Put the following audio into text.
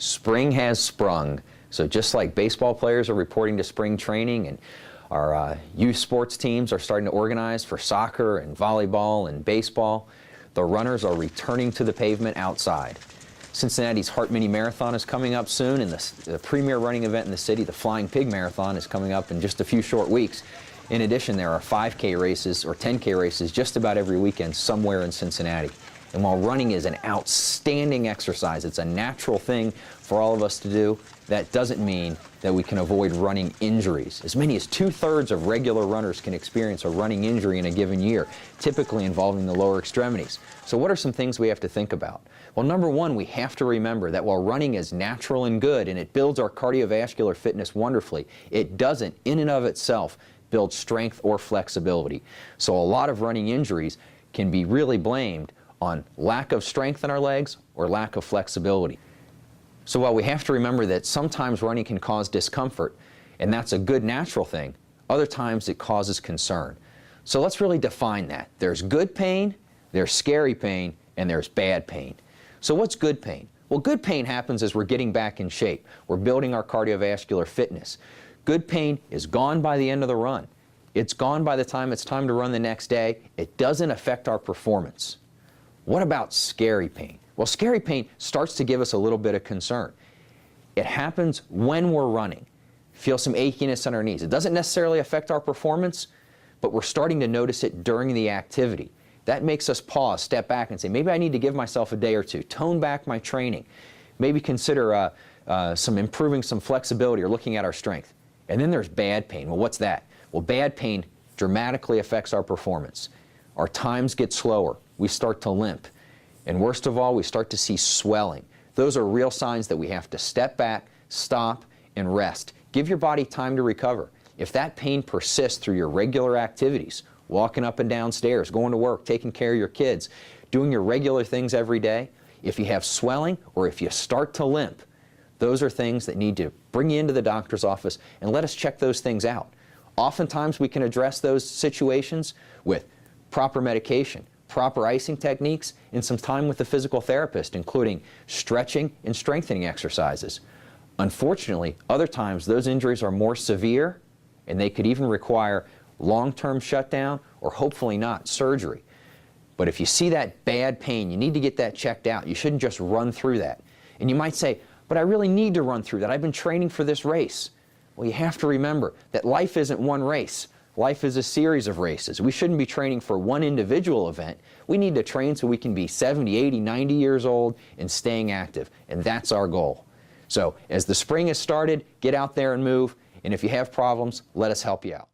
Spring has sprung. So just like baseball players are reporting to spring training and our youth sports teams are starting to organize for soccer and volleyball and baseball, the runners are returning to the pavement outside. Cincinnati's Heart Mini Marathon is coming up soon, and the premier running event in the city, the Flying Pig Marathon, is coming up in just a few short weeks. In addition, there are 5K races or 10K races just about every weekend somewhere in Cincinnati. And while running is an outstanding exercise, it's a natural thing for all of us to do, that doesn't mean that we can avoid running injuries. As many as 2/3 of regular runners can experience a running injury in a given year, typically involving the lower extremities. So what are some things we have to think about? Well, number one, we have to remember that while running is natural and good and it builds our cardiovascular fitness wonderfully, it doesn't, in and of itself, build strength or flexibility. So a lot of running injuries can be really blamed on lack of strength in our legs or lack of flexibility. So while we have to remember that sometimes running can cause discomfort, and that's a good natural thing, other times it causes concern. So let's really define that. There's good pain, there's scary pain, and there's bad pain. So what's good pain? Well, good pain happens as we're getting back in shape. We're building our cardiovascular fitness. Good pain is gone by the end of the run. It's gone by the time it's time to run the next day. It doesn't affect our performance. What about scary pain? Well, scary pain starts to give us a little bit of concern. It happens when we're running. Feel some achiness in our knees. It doesn't necessarily affect our performance, but we're starting to notice it during the activity. That makes us pause, step back, and say, maybe I need to give myself a day or two, tone back my training, maybe consider improving some flexibility or looking at our strength. And then there's bad pain. Well, what's that? Well, bad pain dramatically affects our performance. Our times get slower. We start to limp. And worst of all, we start to see swelling. Those are real signs that we have to step back, stop, and rest. Give your body time to recover. If that pain persists through your regular activities, walking up and down stairs, going to work, taking care of your kids, doing your regular things every day, if you have swelling or if you start to limp, those are things that need to bring you into the doctor's office and let us check those things out. Oftentimes we can address those situations with proper medication, proper icing techniques, and some time with the physical therapist, including stretching and strengthening exercises. Unfortunately, other times those injuries are more severe and they could even require long-term shutdown or hopefully not surgery. But if you see that bad pain, you need to get that checked out. You shouldn't just run through that. And you might say, but I really need to run through that. I've been training for this race. Well, you have to remember that life isn't one race. Life is a series of races. We shouldn't be training for one individual event. We need to train so we can be 70, 80, 90 years old and staying active. And that's our goal. So as the spring has started, get out there and move. And if you have problems, let us help you out.